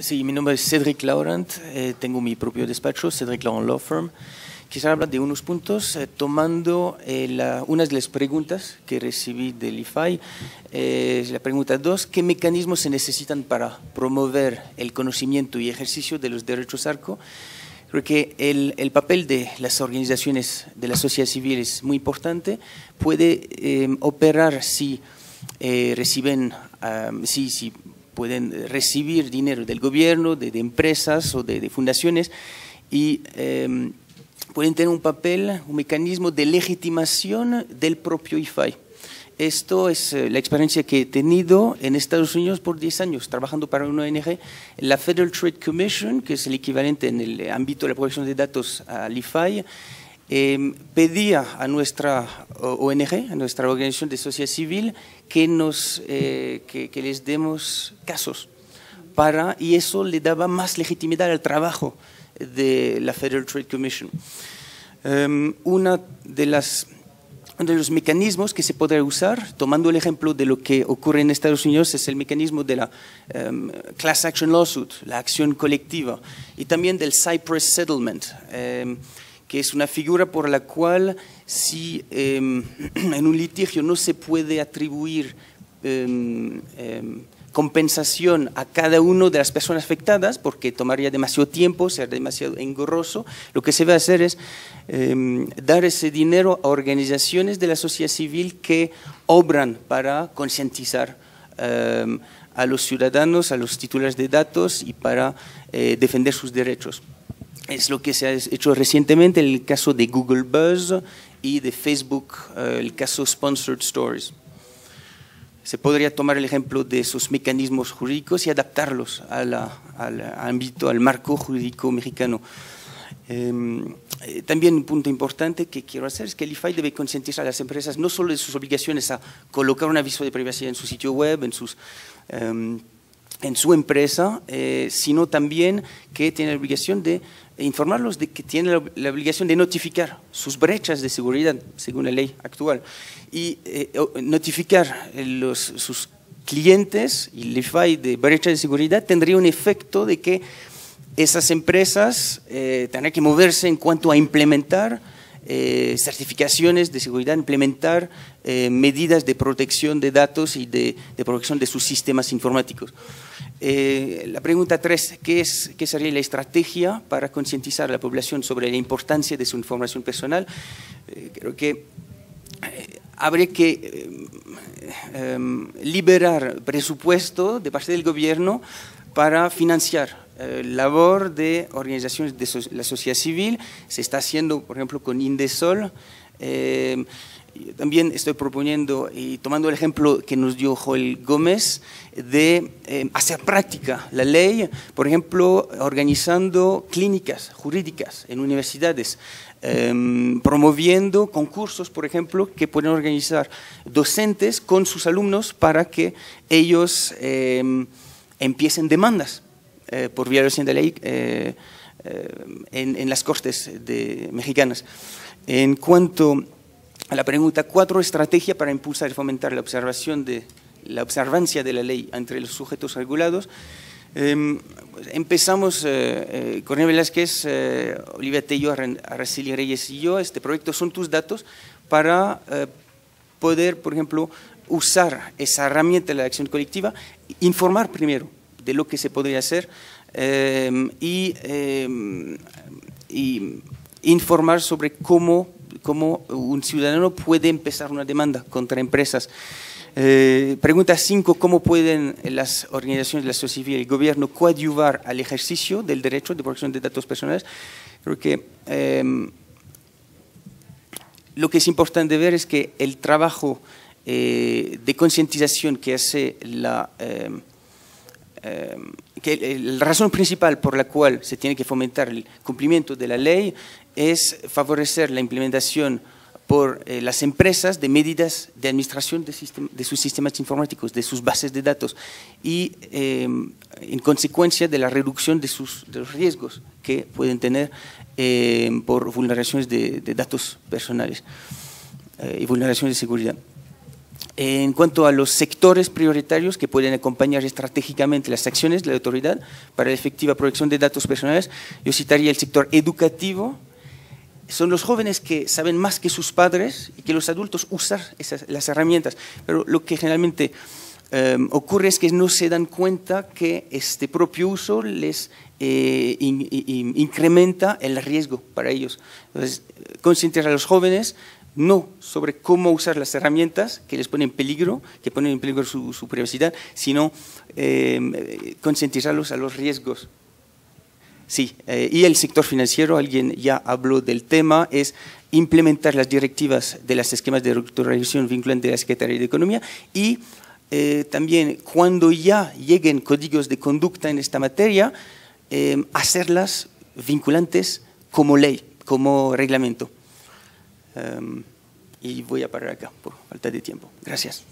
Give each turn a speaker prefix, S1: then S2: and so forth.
S1: Sí, mi nombre es Cédric Laurent, tengo mi propio despacho, Cédric Laurent Law Firm. Quisiera hablar de unos puntos tomando una de las preguntas que recibí del IFAI. La pregunta 2, ¿qué mecanismos se necesitan para promover el conocimiento y ejercicio de los derechos ARCO? Creo que el papel de las organizaciones de la sociedad civil es muy importante. Puede operar si reciben, si pueden recibir dinero del gobierno, de empresas o de fundaciones y pueden tener un papel, un mecanismo de legitimación del propio IFAI. Esto es la experiencia que he tenido en Estados Unidos por 10 años, trabajando para una ONG, la Federal Trade Commission, que es el equivalente en el ámbito de la protección de datos al IFAI, pedía a nuestra ONG, a nuestra organización de sociedad civil, que les demos casos y eso le daba más legitimidad al trabajo de la Federal Trade Commission. Uno de los mecanismos que se podrá usar, tomando el ejemplo de lo que ocurre en Estados Unidos, es el mecanismo de la Class Action Lawsuit, la acción colectiva, y también del Cypress Settlement, que es una figura por la cual si en un litigio no se puede atribuir compensación a cada una de las personas afectadas porque tomaría demasiado tiempo, sería demasiado engorroso, lo que se va a hacer es dar ese dinero a organizaciones de la sociedad civil que obran para concientizar a los ciudadanos, a los titulares de datos y para defender sus derechos. Es lo que se ha hecho recientemente en el caso de Google Buzz y de Facebook, el caso Sponsored Stories. Se podría tomar el ejemplo de esos mecanismos jurídicos y adaptarlos al ámbito, al marco jurídico mexicano. También un punto importante que quiero hacer es que el IFAI debe concientizar a las empresas no solo de sus obligaciones a colocar un aviso de privacidad en su sitio web, en su empresa, sino también que tiene la obligación de informarlos de que tiene la obligación de notificar sus brechas de seguridad según la ley actual y notificar sus clientes y el IFAI de brechas de seguridad tendría un efecto de que esas empresas tendrán que moverse en cuanto a implementar certificaciones de seguridad, implementar medidas de protección de datos y de protección de sus sistemas informáticos. La pregunta 3, ¿qué sería la estrategia para concientizar a la población sobre la importancia de su información personal? Creo que habría que liberar presupuesto de parte del gobierno para financiar labor de organizaciones de la sociedad civil. Se está haciendo, por ejemplo, con Indesol. También estoy proponiendo, y tomando el ejemplo que nos dio Joel Gómez, de hacer práctica la ley, por ejemplo, organizando clínicas jurídicas en universidades, promoviendo concursos, por ejemplo, que pueden organizar docentes con sus alumnos para que ellos empiecen demandas por violación de ley en las cortes mexicanas. En cuanto a la pregunta 4, estrategia para impulsar y fomentar la observancia de la ley entre los sujetos regulados. Empezamos, Cornelio Velázquez, Olivia Tello, Araceli Reyes y yo, este proyecto Son Tus Datos, para poder, por ejemplo, usar esa herramienta de la acción colectiva, informar primero de lo que se podría hacer y informar sobre cómo un ciudadano puede empezar una demanda contra empresas. Pregunta 5, ¿cómo pueden las organizaciones de la sociedad civil y el gobierno coadyuvar al ejercicio del derecho de protección de datos personales? Creo que lo que es importante ver es que el trabajo de concientización que hace la razón principal por la cual se tiene que fomentar el cumplimiento de la ley es favorecer la implementación por las empresas de medidas de administración de sus sistemas informáticos, de sus bases de datos y en consecuencia de la reducción de los riesgos que pueden tener por vulneraciones de datos personales y vulneraciones de seguridad. En cuanto a los sectores prioritarios que pueden acompañar estratégicamente las acciones de la autoridad para la efectiva protección de datos personales, yo citaría el sector educativo. Son los jóvenes que saben más que sus padres y que los adultos usar las herramientas, pero lo que generalmente ocurre es que no se dan cuenta que este propio uso les incrementa el riesgo para ellos. Entonces, concientizar a los jóvenes no sobre cómo usar las herramientas que les ponen en peligro, que ponen en peligro su privacidad, sino concientizarlos a los riesgos. Sí, y el sector financiero, alguien ya habló del tema, es implementar las directivas de los esquemas de regularización vinculante de la Secretaría de Economía y también cuando ya lleguen códigos de conducta en esta materia, hacerlas vinculantes como ley, como reglamento. Y voy a parar acá por falta de tiempo. Gracias.